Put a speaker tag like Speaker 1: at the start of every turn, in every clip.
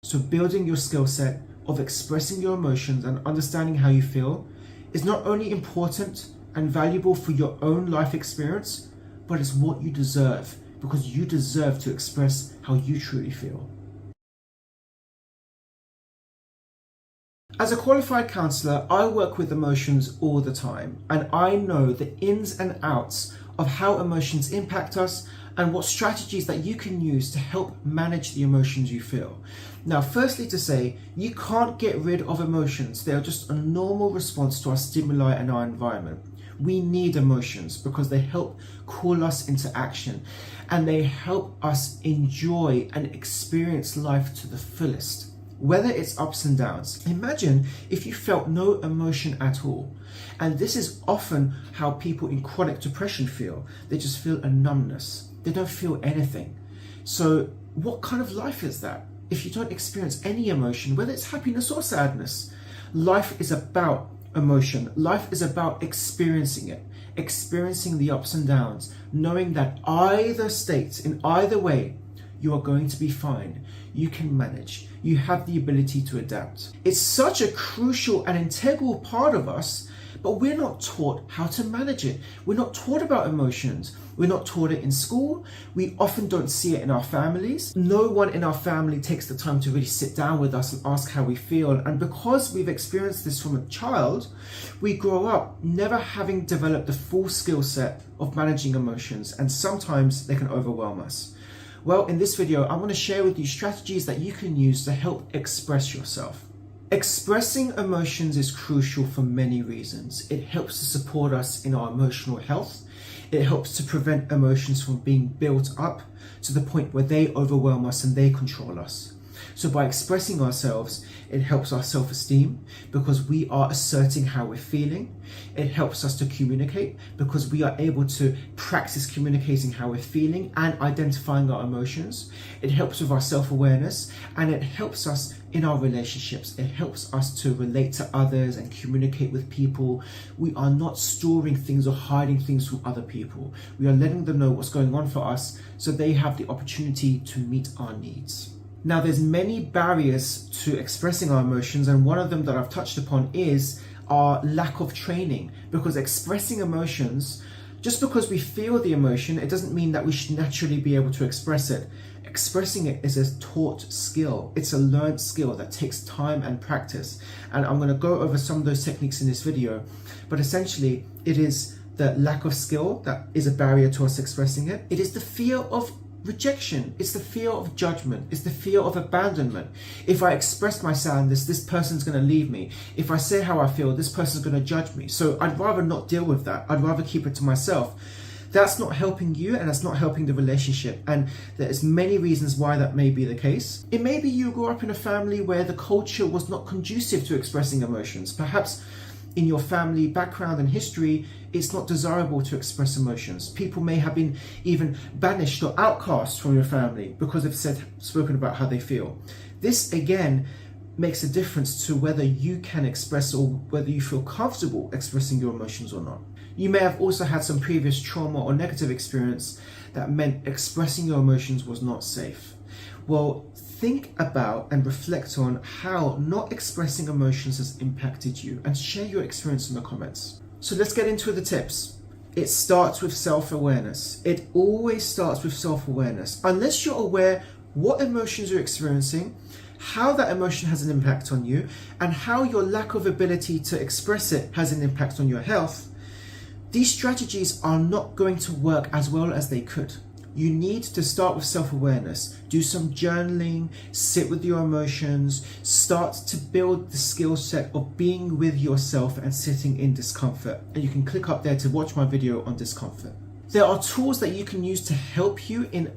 Speaker 1: So building your skill set of expressing your emotions and understanding how you feel is not only important and valuable for your own life experience, but it's what you deserve, because you deserve to express how you truly feel. As a qualified counsellor, I work with emotions all the time, and I know the ins and outs of how emotions impact us and what strategies that you can use to help manage the emotions you feel. Now, firstly to say, you can't get rid of emotions. They are just a normal response to our stimuli and our environment. We need emotions because they help call us into action and they help us enjoy and experience life to the fullest. Whether it's ups and downs. Imagine if you felt no emotion at all. And this is often how people in chronic depression feel. They just feel a numbness. They don't feel anything. So what kind of life is that? If you don't experience any emotion, whether it's happiness or sadness. Life is about emotion. Life is about experiencing it. Experiencing the ups and downs. Knowing that either state, in either way, you are going to be fine. You can manage. You have the ability to adapt. It's such a crucial and integral part of us, but we're not taught how to manage it. We're not taught about emotions. We're not taught it in school. We often don't see it in our families. No one in our family takes the time to really sit down with us and ask how we feel. And because we've experienced this from a child, we grow up never having developed the full skill set of managing emotions, and sometimes they can overwhelm us. Well, in this video, I'm going to share with you strategies that you can use to help express yourself. Expressing emotions is crucial for many reasons. It helps to support us in our emotional health. It helps to prevent emotions from being built up to the point where they overwhelm us and they control us. So by expressing ourselves, it helps our self-esteem because we are asserting how we're feeling. It helps us to communicate because we are able to practice communicating how we're feeling and identifying our emotions. It helps with our self-awareness, and it helps us in our relationships. It helps us to relate to others and communicate with people. We are not storing things or hiding things from other people. We are letting them know what's going on for us so they have the opportunity to meet our needs. Now, there's many barriers to expressing our emotions, and one of them that I've touched upon is our lack of training, because expressing emotions, just because we feel the emotion, it doesn't mean that we should naturally be able to express it. Expressing it is a taught skill. It's a learned skill that takes time and practice. And I'm going to go over some of those techniques in this video, but essentially it is the lack of skill that is a barrier to us expressing it. It is the fear of rejection. It's the fear of judgment. It's the fear of abandonment. If I express my sadness, this person's going to leave me. If I say how I feel, this person's going to judge me. So I'd rather not deal with that. I'd rather keep it to myself. That's not helping you, and that's not helping the relationship. And there's many reasons why that may be the case. It may be you grew up in a family where the culture was not conducive to expressing emotions. Perhaps in your family background and history, it's not desirable to express emotions. People may have been even banished or outcast from your family because they've spoken about how they feel. This again makes a difference to whether you can express or whether you feel comfortable expressing your emotions or not. You may have also had some previous trauma or negative experience that meant expressing your emotions was not safe. Well, think about and reflect on how not expressing emotions has impacted you, and share your experience in the comments. So let's get into the tips. It starts with self-awareness. It always starts with self-awareness. Unless you're aware what emotions you're experiencing, how that emotion has an impact on you, and how your lack of ability to express it has an impact on your health, these strategies are not going to work as well as they could. You need to start with self-awareness. Do some journaling, sit with your emotions, start to build the skill set of being with yourself and sitting in discomfort. And you can click up there to watch my video on discomfort. There are tools that you can use to help you in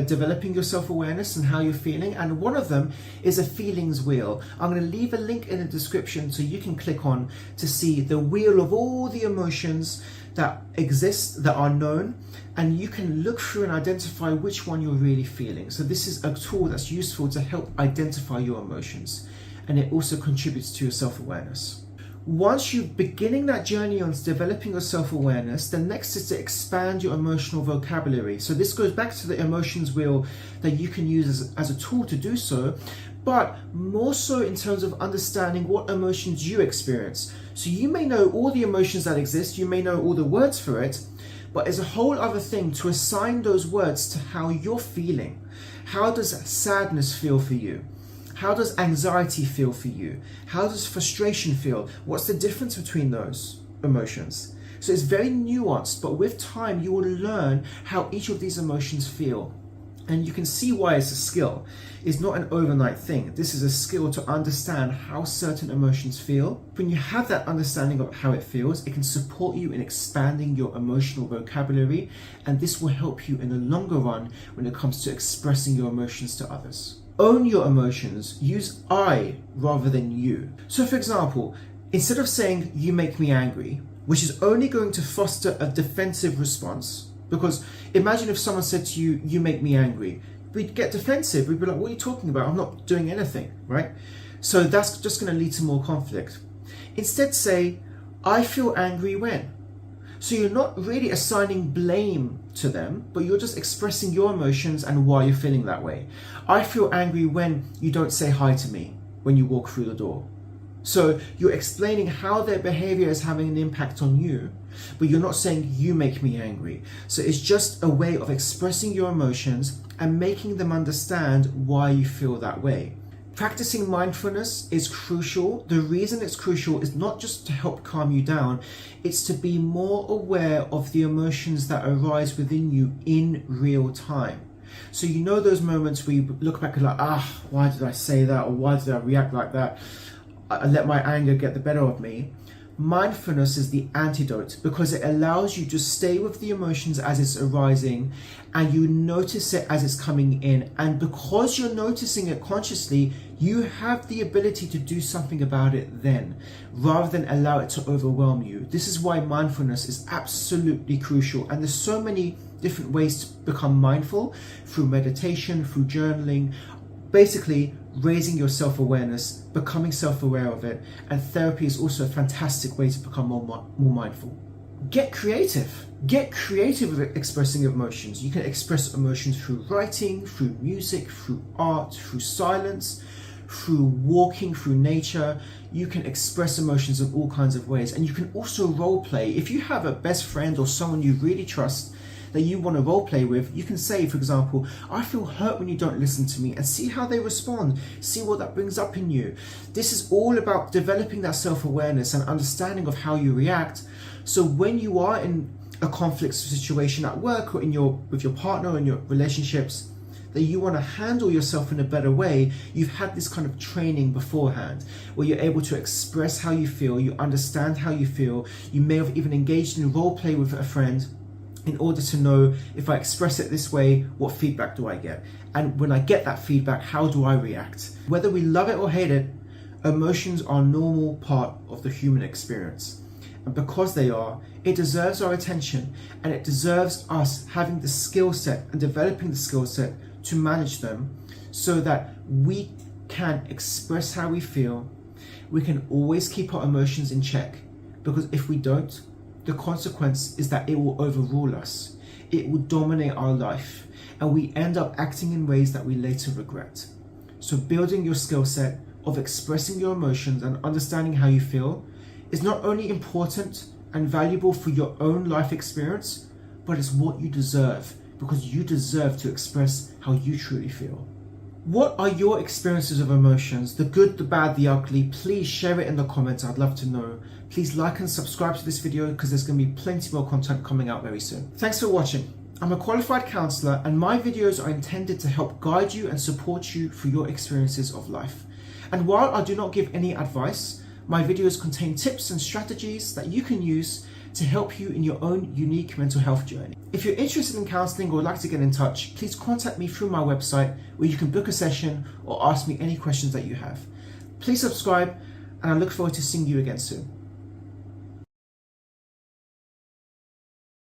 Speaker 1: developing your self-awareness and how you're feeling, and one of them is a feelings wheel. I'm going to leave a link in the description so you can click on to see the wheel of all the emotions that exist, that are known, and you can look through and identify which one you're really feeling. So this is a tool that's useful to help identify your emotions, and it also contributes to your self-awareness. Once you're beginning that journey on developing your self-awareness, the next is to expand your emotional vocabulary. So this goes back to the emotions wheel that you can use as a tool to do so, but more so in terms of understanding what emotions you experience. So you may know all the emotions that exist, you may know all the words for it, but it's a whole other thing to assign those words to how you're feeling. How does sadness feel for you? How does anxiety feel for you? How does frustration feel? What's the difference between those emotions? So it's very nuanced, but with time you will learn how each of these emotions feel. And you can see why it's a skill. It's not an overnight thing. This is a skill to understand how certain emotions feel. When you have that understanding of how it feels, it can support you in expanding your emotional vocabulary, and this will help you in the longer run when it comes to expressing your emotions to others. Own your emotions. Use I rather than you. So for example, instead of saying you make me angry, which is only going to foster a defensive response, because imagine if someone said to you, you make me angry, we'd get defensive. We'd be like, what are you talking about? I'm not doing anything, right? So that's just going to lead to more conflict. Instead say, I feel angry when. So you're not really assigning blame to them, but you're just expressing your emotions and why you're feeling that way. I feel angry when you don't say hi to me when you walk through the door. So you're explaining how their behavior is having an impact on you, but you're not saying you make me angry. So it's just a way of expressing your emotions and making them understand why you feel that way. Practicing mindfulness is crucial. The reason it's crucial is not just to help calm you down, it's to be more aware of the emotions that arise within you in real time. So you know those moments where you look back and like, why did I say that? Or why did I react like that? I let my anger get the better of me. Mindfulness is the antidote because it allows you to stay with the emotions as it's arising and you notice it as it's coming in. And because you're noticing it consciously, you have the ability to do something about it then, rather than allow it to overwhelm you. This is why mindfulness is absolutely crucial. And there's so many different ways to become mindful, through meditation, through journaling, basically raising your self-awareness, becoming self-aware of it, and therapy is also a fantastic way to become more mindful. Get creative. Get creative with expressing emotions. You can express emotions through writing, through music, through art, through silence, through walking, through nature. You can express emotions in all kinds of ways, and you can also role play. If you have a best friend or someone you really trust that you want to role play with, you can say, for example, I feel hurt when you don't listen to me, and see how they respond. See what that brings up in you. This is all about developing that self-awareness and understanding of how you react. So when you are in a conflict situation at work or with your partner or in your relationships, that you want to handle yourself in a better way, you've had this kind of training beforehand where you're able to express how you feel, you understand how you feel, you may have even engaged in role play with a friend in order to know, if I express it this way, what feedback do I get? And when I get that feedback, how do I react? Whether we love it or hate it, emotions are a normal part of the human experience. And because they are, it deserves our attention, and it deserves us having the skill set and developing the skill set to manage them so that we can express how we feel. We can always keep our emotions in check, because if we don't, the consequence is that it will overrule us. It will dominate our life, and we end up acting in ways that we later regret. So building your skill set of expressing your emotions and understanding how you feel is not only important and valuable for your own life experience, but it's what you deserve, because you deserve to express how you truly feel. What are your experiences of emotions? The good, the bad, the ugly? Please share it in the comments. I'd love to know. Please like and subscribe to this video, because there's going to be plenty more content coming out very soon. Thanks for watching. I'm a qualified counsellor, and my videos are intended to help guide you and support you through your experiences of life. And while I do not give any advice, my videos contain tips and strategies that you can use to help you in your own unique mental health journey. If you're interested in counselling or would like to get in touch, please contact me through my website, where you can book a session or ask me any questions that you have. Please subscribe, and I look forward to seeing you again soon.